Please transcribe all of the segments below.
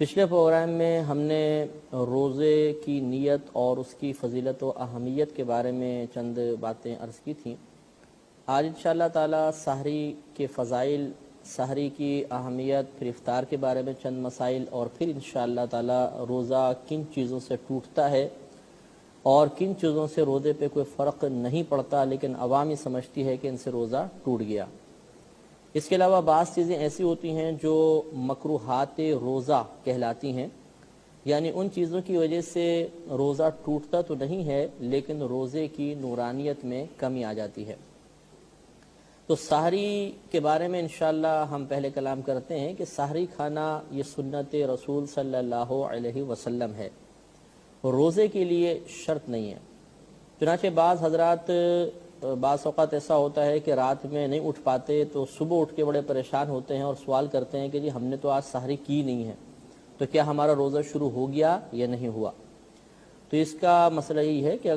پچھلے پروگرام میں ہم نے روزے کی نیت اور اس کی فضیلت و اہمیت کے بارے میں چند باتیں عرض کی تھیں۔ آج انشاءاللہ تعالی سحری کے فضائل، سحری کی اہمیت، پھر افطار کے بارے میں چند مسائل، اور پھر انشاءاللہ تعالی روزہ کن چیزوں سے ٹوٹتا ہے اور کن چیزوں سے روزے پہ کوئی فرق نہیں پڑتا لیکن عوامی سمجھتی ہے کہ ان سے روزہ ٹوٹ گیا۔ اس کے علاوہ بعض چیزیں ایسی ہوتی ہیں جو مکروہات روزہ کہلاتی ہیں، یعنی ان چیزوں کی وجہ سے روزہ ٹوٹتا تو نہیں ہے لیکن روزے کی نورانیت میں کمی آ جاتی ہے۔ تو سحری کے بارے میں انشاءاللہ ہم پہلے کلام کرتے ہیں کہ سحری کھانا یہ سنت رسول صلی اللہ علیہ وسلم ہے، روزے کے لیے شرط نہیں ہے۔ چنانچہ بعض حضرات بعض اوقات ایسا ہوتا ہے کہ رات میں نہیں اٹھ پاتے تو صبح اٹھ کے بڑے پریشان ہوتے ہیں اور سوال کرتے ہیں کہ جی ہم نے تو آج سحری کی نہیں ہے، تو کیا ہمارا روزہ شروع ہو گیا یا نہیں ہوا؟ تو اس کا مسئلہ یہی ہے کہ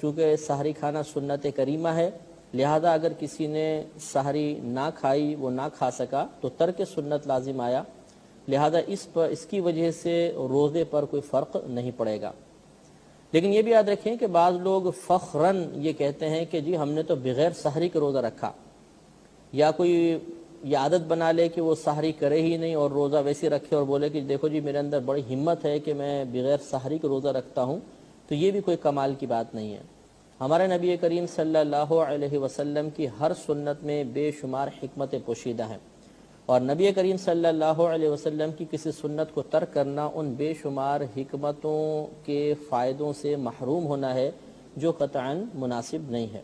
چونکہ سحری کھانا سنت کریمہ ہے، لہذا اگر کسی نے سحری نہ کھائی، وہ نہ کھا سکا تو ترک سنت لازم آیا، لہذا اس کی وجہ سے روزے پر کوئی فرق نہیں پڑے گا۔ لیکن یہ بھی یاد رکھیں کہ بعض لوگ فخراً یہ کہتے ہیں کہ جی ہم نے تو بغیر سحری کے روزہ رکھا، یا کوئی یہ عادت بنا لے کہ وہ سحری کرے ہی نہیں اور روزہ ویسے رکھے اور بولے کہ دیکھو جی میرے اندر بڑی ہمت ہے کہ میں بغیر سحری کے روزہ رکھتا ہوں، تو یہ بھی کوئی کمال کی بات نہیں ہے۔ ہمارے نبی کریم صلی اللہ علیہ وسلم کی ہر سنت میں بے شمار حکمتیں پوشیدہ ہیں، اور نبی کریم صلی اللہ علیہ وسلم کی کسی سنت کو ترک کرنا ان بے شمار حکمتوں کے فائدوں سے محروم ہونا ہے جو قطعاً مناسب نہیں ہے۔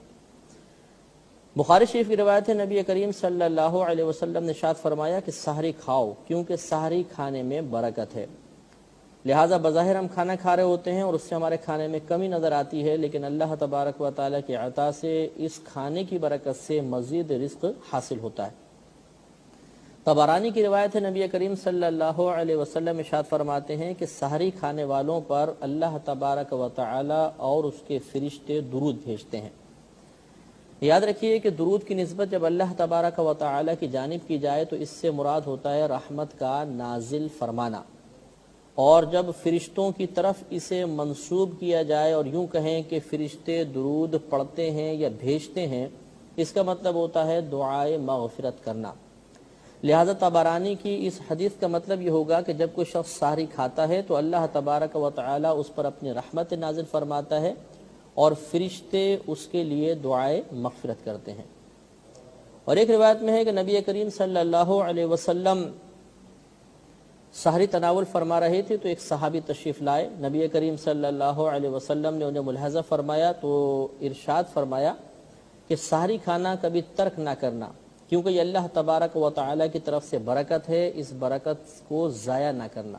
بخاری شریف کی روایت ہے، نبی کریم صلی اللہ علیہ وسلم نے ارشاد فرمایا کہ سحری کھاؤ کیونکہ سحری کھانے میں برکت ہے۔ لہٰذا بظاہر ہم کھانا کھا رہے ہوتے ہیں اور اس سے ہمارے کھانے میں کمی نظر آتی ہے، لیکن اللہ تبارک و تعالیٰ کی عطا سے اس کھانے کی برکت سے مزید رزق حاصل ہوتا ہے۔ طبرانی کی روایت ہے، نبی کریم صلی اللہ علیہ وسلم ارشاد فرماتے ہیں کہ سحری کھانے والوں پر اللہ تبارک و تعالی اور اس کے فرشتے درود بھیجتے ہیں۔ یاد رکھیے کہ درود کی نسبت جب اللہ تبارک و تعالی کی جانب کی جائے تو اس سے مراد ہوتا ہے رحمت کا نازل فرمانا، اور جب فرشتوں کی طرف اسے منسوب کیا جائے اور یوں کہیں کہ فرشتے درود پڑھتے ہیں یا بھیجتے ہیں، اس کا مطلب ہوتا ہے دعائے مغفرت کرنا۔ لہذا طبرانی کی اس حدیث کا مطلب یہ ہوگا کہ جب کوئی شخص سحری کھاتا ہے تو اللہ تبارک و تعالی اس پر اپنی رحمت نازل فرماتا ہے اور فرشتے اس کے لیے دعائے مغفرت کرتے ہیں۔ اور ایک روایت میں ہے کہ نبی کریم صلی اللہ علیہ وسلم سحری تناول فرما رہے تھے تو ایک صحابی تشریف لائے، نبی کریم صلی اللہ علیہ وسلم نے انہیں ملاحظہ فرمایا تو ارشاد فرمایا کہ سحری کھانا کبھی ترک نہ کرنا، کیونکہ یہ اللہ تبارک و تعالی کی طرف سے برکت ہے، اس برکت کو ضائع نہ کرنا۔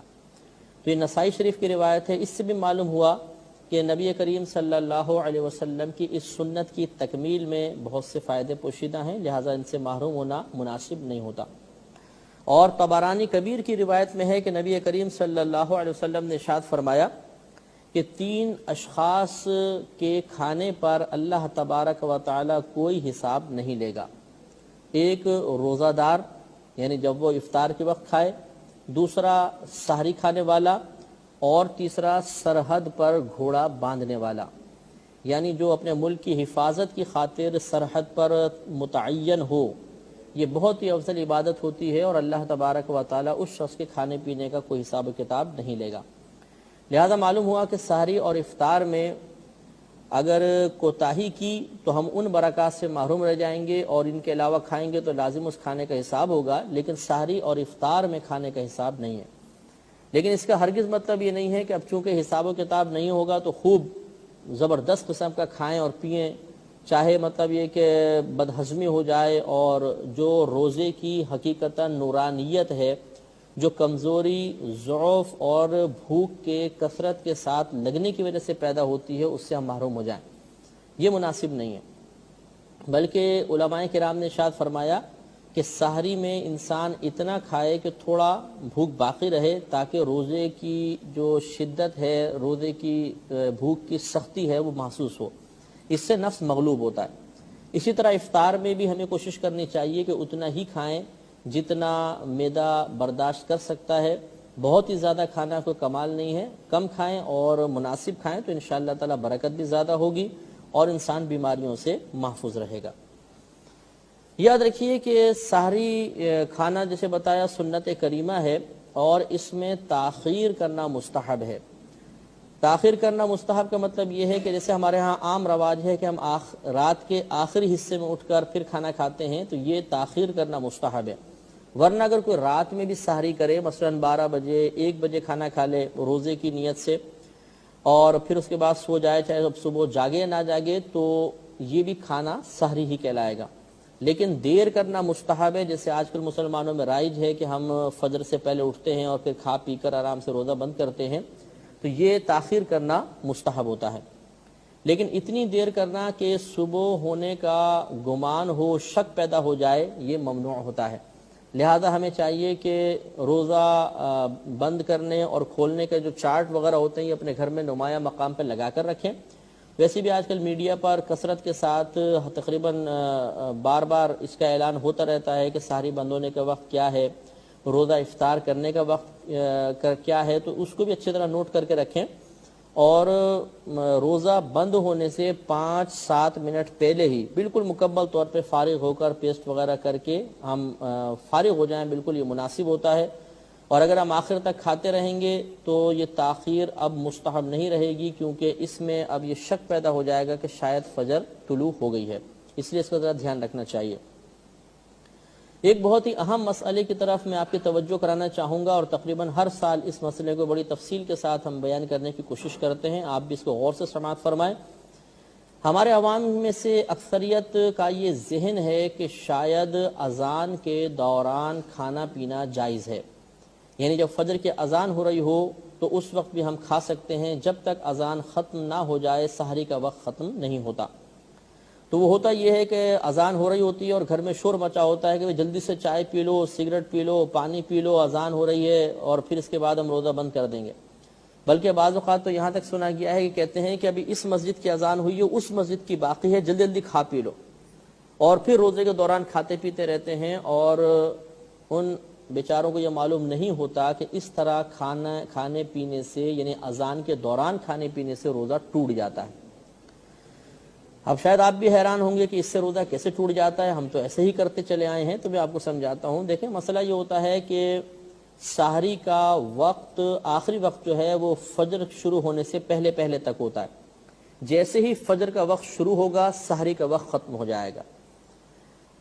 تو یہ نسائی شریف کی روایت ہے۔ اس سے بھی معلوم ہوا کہ نبی کریم صلی اللہ علیہ وسلم کی اس سنت کی تکمیل میں بہت سے فائدے پوشیدہ ہیں، لہٰذا ان سے محروم ہونا مناسب نہیں ہوتا۔ اور طبرانی کبیر کی روایت میں ہے کہ نبی کریم صلی اللہ علیہ وسلم نے ارشاد فرمایا کہ 3 اشخاص کے کھانے پر اللہ تبارک و تعالی کوئی حساب نہیں لے گا۔ ایک روزہ دار، یعنی جب وہ افطار کے وقت کھائے، دوسرا سحری کھانے والا، اور تیسرا سرحد پر گھوڑا باندھنے والا، یعنی جو اپنے ملک کی حفاظت کی خاطر سرحد پر متعین ہو۔ یہ بہت ہی افضل عبادت ہوتی ہے اور اللہ تبارک و تعالی اس شخص کے کھانے پینے کا کوئی حساب و کتاب نہیں لے گا۔ لہذا معلوم ہوا کہ سحری اور افطار میں اگر کوتاہی کی تو ہم ان برکات سے محروم رہ جائیں گے، اور ان کے علاوہ کھائیں گے تو لازم اس کھانے کا حساب ہوگا، لیکن سحری اور افطار میں کھانے کا حساب نہیں ہے۔ لیکن اس کا ہرگز مطلب یہ نہیں ہے کہ اب چونکہ حساب و کتاب نہیں ہوگا تو خوب زبردست قسم کا کھائیں اور پئیں، چاہے مطلب یہ کہ بدہضمی ہو جائے، اور جو روزے کی حقیقتاً نورانیت ہے، جو کمزوری، ضعف اور بھوک کے کثرت کے ساتھ لگنے کی وجہ سے پیدا ہوتی ہے، اس سے ہم محروم ہو جائیں، یہ مناسب نہیں ہے۔ بلکہ علماء کرام نے ارشاد فرمایا کہ سحری میں انسان اتنا کھائے کہ تھوڑا بھوک باقی رہے، تاکہ روزے کی جو شدت ہے، روزے کی بھوک کی سختی ہے، وہ محسوس ہو، اس سے نفس مغلوب ہوتا ہے۔ اسی طرح افطار میں بھی ہمیں کوشش کرنی چاہیے کہ اتنا ہی کھائیں جتنا معدہ برداشت کر سکتا ہے، بہت ہی زیادہ کھانا کوئی کمال نہیں ہے، کم کھائیں اور مناسب کھائیں تو انشاءاللہ تعالی برکت بھی زیادہ ہوگی اور انسان بیماریوں سے محفوظ رہے گا۔ یاد رکھیے کہ سحری کھانا جیسے بتایا سنت کریمہ ہے اور اس میں تاخیر کرنا مستحب ہے۔ تاخیر کرنا مستحب کا مطلب یہ ہے کہ جیسے ہمارے ہاں عام رواج ہے کہ ہم رات کے آخری حصے میں اٹھ کر پھر کھانا کھاتے ہیں، تو یہ تاخیر کرنا مستحب ہے۔ ورنہ اگر کوئی رات میں بھی سحری کرے، مثلا 12 بجے 1 بجے کھانا کھا لے روزے کی نیت سے اور پھر اس کے بعد سو جائے، چاہے اب صبح جاگے یا نہ جاگے، تو یہ بھی کھانا سحری ہی کہلائے گا۔ لیکن دیر کرنا مستحب ہے، جیسے آج کل مسلمانوں میں رائج ہے کہ ہم فجر سے پہلے اٹھتے ہیں اور پھر کھا پی کر آرام سے روزہ بند کرتے ہیں، تو یہ تاخیر کرنا مستحب ہوتا ہے۔ لیکن اتنی دیر کرنا کہ صبح ہونے کا گمان ہو، شک پیدا ہو جائے، یہ ممنوع ہوتا ہے۔ لہذا ہمیں چاہیے کہ روزہ بند کرنے اور کھولنے کے جو چارٹ وغیرہ ہوتے ہیں یہ اپنے گھر میں نمایاں مقام پہ لگا کر رکھیں۔ ویسے بھی آج کل میڈیا پر کثرت کے ساتھ تقریباً بار بار اس کا اعلان ہوتا رہتا ہے کہ سحری بند ہونے کا وقت کیا ہے، روزہ افطار کرنے کا وقت کیا ہے، تو اس کو بھی اچھی طرح نوٹ کر کے رکھیں اور روزہ بند ہونے سے 5-7 منٹ پہلے ہی بالکل مکمل طور پہ فارغ ہو کر پیسٹ وغیرہ کر کے ہم فارغ ہو جائیں، بالکل یہ مناسب ہوتا ہے۔ اور اگر ہم آخر تک کھاتے رہیں گے تو یہ تاخیر اب مستحب نہیں رہے گی، کیونکہ اس میں اب یہ شک پیدا ہو جائے گا کہ شاید فجر طلوع ہو گئی ہے، اس لیے اس کا ذرا دھیان رکھنا چاہیے۔ ایک بہت ہی اہم مسئلے کی طرف میں آپ کی توجہ کرانا چاہوں گا، اور تقریباً ہر سال اس مسئلے کو بڑی تفصیل کے ساتھ ہم بیان کرنے کی کوشش کرتے ہیں، آپ بھی اس کو غور سے سماعت فرمائیں۔ ہمارے عوام میں سے اکثریت کا یہ ذہن ہے کہ شاید اذان کے دوران کھانا پینا جائز ہے، یعنی جب فجر کی اذان ہو رہی ہو تو اس وقت بھی ہم کھا سکتے ہیں، جب تک اذان ختم نہ ہو جائے سحری کا وقت ختم نہیں ہوتا۔ تو وہ ہوتا یہ ہے کہ اذان ہو رہی ہوتی ہے اور گھر میں شور مچا ہوتا ہے کہ جلدی سے چائے پی لو، سگریٹ پی لو، پانی پی لو، اذان ہو رہی ہے اور پھر اس کے بعد ہم روزہ بند کر دیں گے۔ بلکہ بعض اوقات تو یہاں تک سنا گیا ہے کہ کہتے ہیں کہ ابھی اس مسجد کی اذان ہوئی ہے، اس مسجد کی باقی ہے، جلدی جلدی کھا پی لو، اور پھر روزے کے دوران کھاتے پیتے رہتے ہیں، اور ان بیچاروں کو یہ معلوم نہیں ہوتا کہ اس طرح کھانے پینے سے، یعنی اذان کے دوران کھانے پینے سے روزہ ٹوٹ جاتا ہے۔ اب شاید آپ بھی حیران ہوں گے کہ اس سے روزہ کیسے ٹوٹ جاتا ہے، ہم تو ایسے ہی کرتے چلے آئے ہیں، تو میں آپ کو سمجھاتا ہوں۔ دیکھیں مسئلہ یہ ہوتا ہے کہ سحری کا وقت، آخری وقت جو ہے وہ فجر شروع ہونے سے پہلے پہلے تک ہوتا ہے۔ جیسے ہی فجر کا وقت شروع ہوگا سحری کا وقت ختم ہو جائے گا۔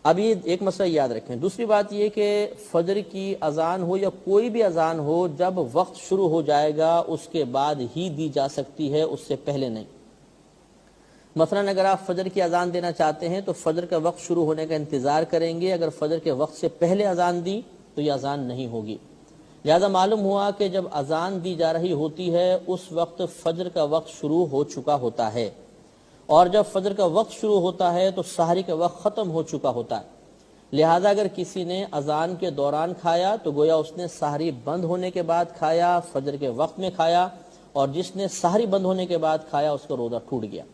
اب یہ ایک مسئلہ یاد رکھیں۔ دوسری بات یہ کہ فجر کی اذان ہو یا کوئی بھی اذان ہو، جب وقت شروع ہو جائے گا اس کے بعد ہی دی جا سکتی ہے، اس سے پہلے نہیں۔ مثلا اگر آپ فجر کی اذان دینا چاہتے ہیں تو فجر کا وقت شروع ہونے کا انتظار کریں گے، اگر فجر کے وقت سے پہلے اذان دی تو یہ اذان نہیں ہوگی۔ لہذا معلوم ہوا کہ جب اذان دی جا رہی ہوتی ہے اس وقت فجر کا وقت شروع ہو چکا ہوتا ہے، اور جب فجر کا وقت شروع ہوتا ہے تو سحری کا وقت ختم ہو چکا ہوتا ہے۔ لہذا اگر کسی نے اذان کے دوران کھایا تو گویا اس نے سحری بند ہونے کے بعد کھایا، فجر کے وقت میں کھایا، اور جس نے سحری بند ہونے کے بعد کھایا اس کا روزہ ٹوٹ گیا۔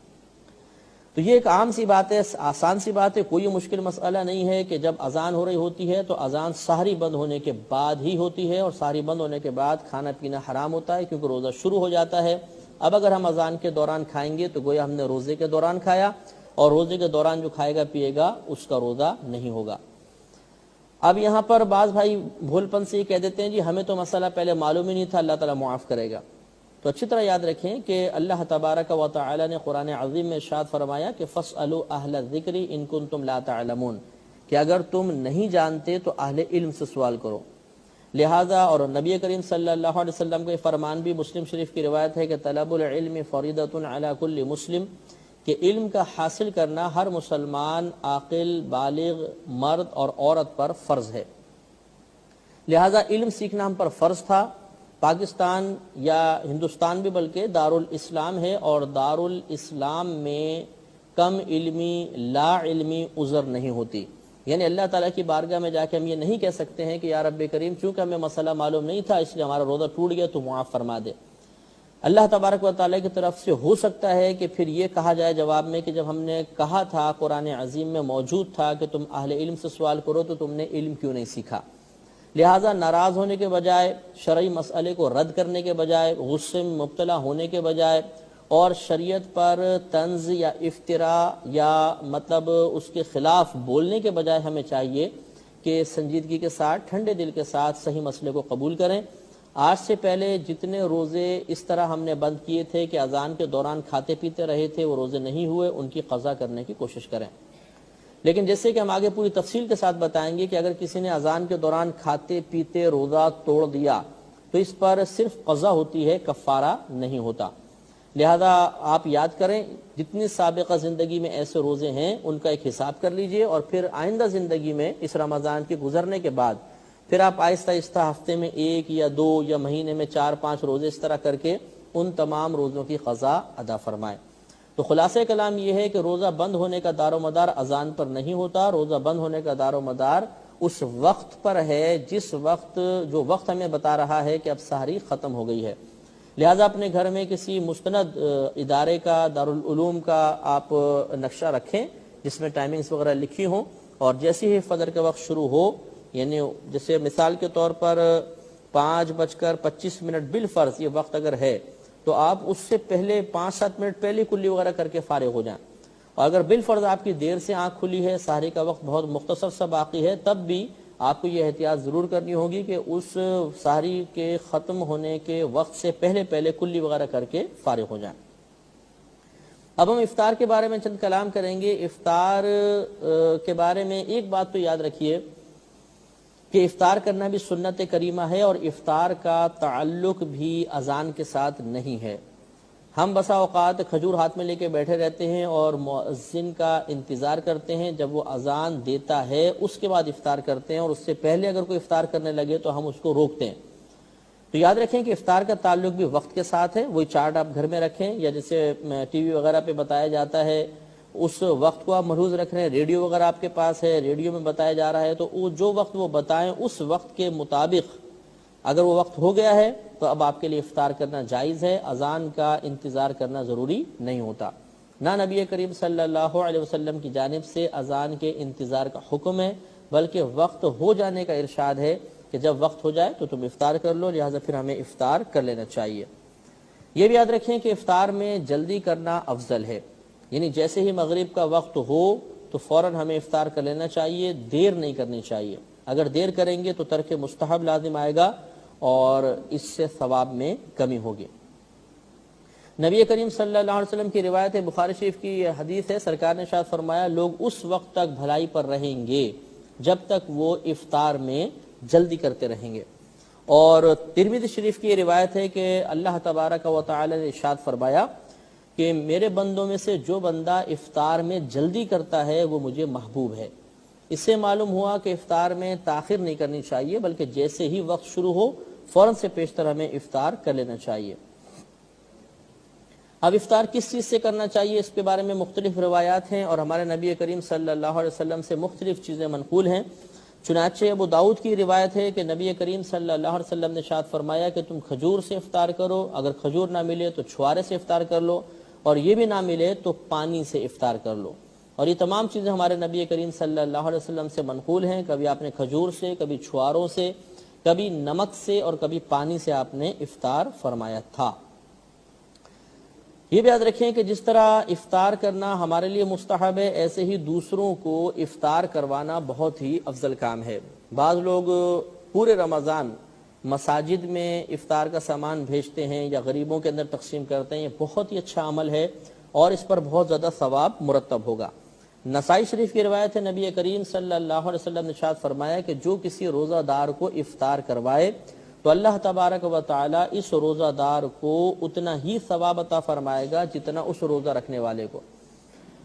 تو یہ ایک عام سی بات ہے، آسان سی بات ہے، کوئی مشکل مسئلہ نہیں ہے کہ جب اذان ہو رہی ہوتی ہے تو اذان سحری بند ہونے کے بعد ہی ہوتی ہے، اور سحری بند ہونے کے بعد کھانا پینا حرام ہوتا ہے کیونکہ روزہ شروع ہو جاتا ہے۔ اب اگر ہم اذان کے دوران کھائیں گے تو گویا ہم نے روزے کے دوران کھایا، اور روزے کے دوران جو کھائے گا پیے گا اس کا روزہ نہیں ہوگا۔ اب یہاں پر بعض بھائی بھول پن سے یہ کہہ دیتے ہیں جی ہمیں تو مسئلہ پہلے معلوم ہی نہیں تھا، اللہ تعالیٰ معاف کرے گا۔ تو اچھی طرح یاد رکھیں کہ اللہ تبارک و تعالی نے قرآن عظیم میں ارشاد فرمایا کہ فَاسْأَلُوا أَهْلَ الذِّكْرِ إِن كُنتُمْ لَا تَعْلَمُونَ، کہ اگر تم نہیں جانتے تو اہل علم سے سوال کرو۔ لہذا اور نبی کریم صلی اللہ علیہ وسلم کا یہ فرمان بھی مسلم شریف کی روایت ہے کہ طلب العلم فریضۃ علی کل مسلم، کہ علم کا حاصل کرنا ہر مسلمان عاقل بالغ مرد اور عورت پر فرض ہے۔ لہذا علم سیکھنا ہم پر فرض تھا۔ پاکستان یا ہندوستان بھی بلکہ دارالاسلام ہے، اور دارالاسلام میں کم علمی، لا علمی عذر نہیں ہوتی، یعنی اللہ تعالیٰ کی بارگاہ میں جا کے ہم یہ نہیں کہہ سکتے ہیں کہ یا رب کریم چونکہ ہمیں مسئلہ معلوم نہیں تھا اس لیے ہمارا روزہ ٹوٹ گیا تو معاف فرما دے۔ اللہ تبارک و تعالیٰ کی طرف سے ہو سکتا ہے کہ پھر یہ کہا جائے جواب میں کہ جب ہم نے کہا تھا، قرآن عظیم میں موجود تھا کہ تم اہل علم سے سوال کرو، تو تم نے علم کیوں نہیں سیکھا؟ لہٰذا ناراض ہونے کے بجائے، شرعی مسئلے کو رد کرنے کے بجائے، غصے میں مبتلا ہونے کے بجائے اور شریعت پر طنز یا افتراء یا مطلب اس کے خلاف بولنے کے بجائے ہمیں چاہیے کہ سنجیدگی کے ساتھ، ٹھنڈے دل کے ساتھ صحیح مسئلے کو قبول کریں۔ آج سے پہلے جتنے روزے اس طرح ہم نے بند کیے تھے کہ اذان کے دوران کھاتے پیتے رہے تھے، وہ روزے نہیں ہوئے، ان کی قضا کرنے کی کوشش کریں۔ لیکن جیسے کہ ہم آگے پوری تفصیل کے ساتھ بتائیں گے کہ اگر کسی نے اذان کے دوران کھاتے پیتے روزہ توڑ دیا تو اس پر صرف قضا ہوتی ہے، کفارہ نہیں ہوتا۔ لہذا آپ یاد کریں، جتنی سابقہ زندگی میں ایسے روزے ہیں ان کا ایک حساب کر لیجئے، اور پھر آئندہ زندگی میں اس رمضان کے گزرنے کے بعد پھر آپ آہستہ آہستہ ہفتے میں 1 یا 2 یا مہینے میں 4-5 روزے اس طرح کر کے ان تمام روزوں کی قضا ادا فرمائیں۔ تو خلاصہ کلام یہ ہے کہ روزہ بند ہونے کا دار و مدار اذان پر نہیں ہوتا، روزہ بند ہونے کا دار و مدار اس وقت پر ہے جس وقت، جو وقت ہمیں بتا رہا ہے کہ اب سحری ختم ہو گئی ہے۔ لہٰذا اپنے گھر میں کسی مستند ادارے کا، دارالعلوم کا آپ نقشہ رکھیں جس میں ٹائمنگز وغیرہ لکھی ہوں، اور جیسے ہی فجر کے وقت شروع ہو، یعنی جیسے مثال کے طور پر 5:25 بالفرض یہ وقت اگر ہے تو آپ اس سے پہلے 5-7 منٹ پہلے کلی وغیرہ کر کے فارغ ہو جائیں، اور اگر بالفرض آپ کی دیر سے آنکھ کھلی ہے، سحری کا وقت بہت مختصر سا باقی ہے، تب بھی آپ کو یہ احتیاط ضرور کرنی ہوگی کہ اس سحری کے ختم ہونے کے وقت سے پہلے کلی وغیرہ کر کے فارغ ہو جائیں۔ اب ہم افطار کے بارے میں چند کلام کریں گے۔ افطار کے بارے میں ایک بات تو یاد رکھیے کہ افطار کرنا بھی سنت کریمہ ہے، اور افطار کا تعلق بھی اذان کے ساتھ نہیں ہے۔ ہم بسا اوقات کھجور ہاتھ میں لے کے بیٹھے رہتے ہیں اور مؤذن کا انتظار کرتے ہیں، جب وہ اذان دیتا ہے اس کے بعد افطار کرتے ہیں، اور اس سے پہلے اگر کوئی افطار کرنے لگے تو ہم اس کو روکتے ہیں۔ تو یاد رکھیں کہ افطار کا تعلق بھی وقت کے ساتھ ہے۔ وہی چارٹ آپ گھر میں رکھیں، یا جیسے ٹی وی وغیرہ پہ بتایا جاتا ہے اس وقت کو آپ ملحوظ رکھ رہے ہیں، ریڈیو وغیرہ آپ کے پاس ہے، ریڈیو میں بتایا جا رہا ہے تو وہ جو وقت وہ بتائیں اس وقت کے مطابق اگر وہ وقت ہو گیا ہے تو اب آپ کے لیے افطار کرنا جائز ہے، اذان کا انتظار کرنا ضروری نہیں ہوتا۔ نہ نبی کریم صلی اللہ علیہ وسلم کی جانب سے اذان کے انتظار کا حکم ہے، بلکہ وقت ہو جانے کا ارشاد ہے کہ جب وقت ہو جائے تو تم افطار کر لو، لہٰذا پھر ہمیں افطار کر لینا چاہیے۔ یہ بھی یاد رکھیں کہ افطار میں جلدی کرنا افضل ہے، یعنی جیسے ہی مغرب کا وقت ہو تو فوراً ہمیں افطار کر لینا چاہیے، دیر نہیں کرنی چاہیے۔ اگر دیر کریں گے تو ترک مستحب لازم آئے گا اور اس سے ثواب میں کمی ہوگی۔ نبی کریم صلی اللہ علیہ وسلم کی روایت ہے، بخاری شریف کی یہ حدیث ہے، سرکار نے ارشاد فرمایا لوگ اس وقت تک بھلائی پر رہیں گے جب تک وہ افطار میں جلدی کرتے رہیں گے۔ اور ترمذی شریف کی یہ روایت ہے کہ اللہ تبارک و تعالی نے ارشاد فرمایا کہ میرے بندوں میں سے جو بندہ افطار میں جلدی کرتا ہے وہ مجھے محبوب ہے۔ اس سے معلوم ہوا کہ افطار میں تاخیر نہیں کرنی چاہیے، بلکہ جیسے ہی وقت شروع ہو فوراً سے پیشتر ہمیں افطار کر لینا چاہیے۔ اب افطار کس چیز سے کرنا چاہیے اس کے بارے میں مختلف روایات ہیں، اور ہمارے نبی کریم صلی اللہ علیہ وسلم سے مختلف چیزیں منقول ہیں۔ چنانچہ ابو داؤد کی روایت ہے کہ نبی کریم صلی اللہ علیہ وسلم نے ارشاد فرمایا کہ تم کھجور سے افطار کرو، اگر کھجور نہ ملے تو چھوارے سے افطار کر لو، اور یہ بھی نہ ملے تو پانی سے افطار کر لو۔ اور یہ تمام چیزیں ہمارے نبی کریم صلی اللہ علیہ وسلم سے منقول ہیں، کبھی آپ نے کھجور سے، کبھی چھواروں سے، کبھی نمک سے، اور کبھی پانی سے آپ نے افطار فرمایا تھا۔ یہ بھی یاد رکھیں کہ جس طرح افطار کرنا ہمارے لیے مستحب ہے، ایسے ہی دوسروں کو افطار کروانا بہت ہی افضل کام ہے۔ بعض لوگ پورے رمضان مساجد میں افطار کا سامان بھیجتے ہیں یا غریبوں کے اندر تقسیم کرتے ہیں، یہ بہت ہی اچھا عمل ہے اور اس پر بہت زیادہ ثواب مرتب ہوگا۔ نسائی شریف کی روایت ہے، نبی کریم صلی اللہ علیہ وسلم نے ارشاد فرمایا کہ جو کسی روزہ دار کو افطار کروائے تو اللہ تبارک و تعالی اس روزہ دار کو اتنا ہی ثواب عطا فرمائے گا جتنا اس روزہ رکھنے والے کو۔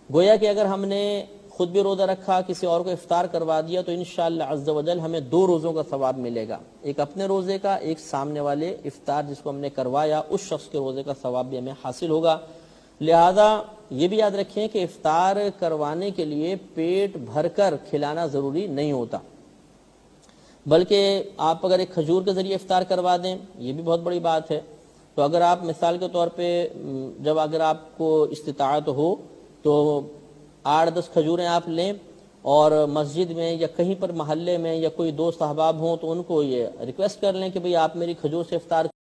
گویا کہ اگر ہم نے خود بھی روزہ رکھا، کسی اور کو افطار کروا دیا تو انشاءاللہ عز و جل ہمیں 2 روزوں کا ثواب ملے گا، ایک اپنے روزے کا، ایک سامنے والے افطار جس کو ہم نے کروایا اس شخص کے روزے کا ثواب بھی ہمیں حاصل ہوگا۔ لہذا یہ بھی یاد رکھیں کہ افطار کروانے کے لیے پیٹ بھر کر کھلانا ضروری نہیں ہوتا، بلکہ آپ اگر ایک کھجور کے ذریعے افطار کروا دیں یہ بھی بہت بڑی بات ہے۔ تو اگر آپ مثال کے طور پہ جب اگر آپ کو استطاعت ہو تو 8-10 کھجوریں آپ لیں اور مسجد میں یا کہیں پر محلے میں یا کوئی دوست احباب ہوں تو ان کو یہ ریکویسٹ کر لیں کہ بھئی آپ میری کھجور سے افطار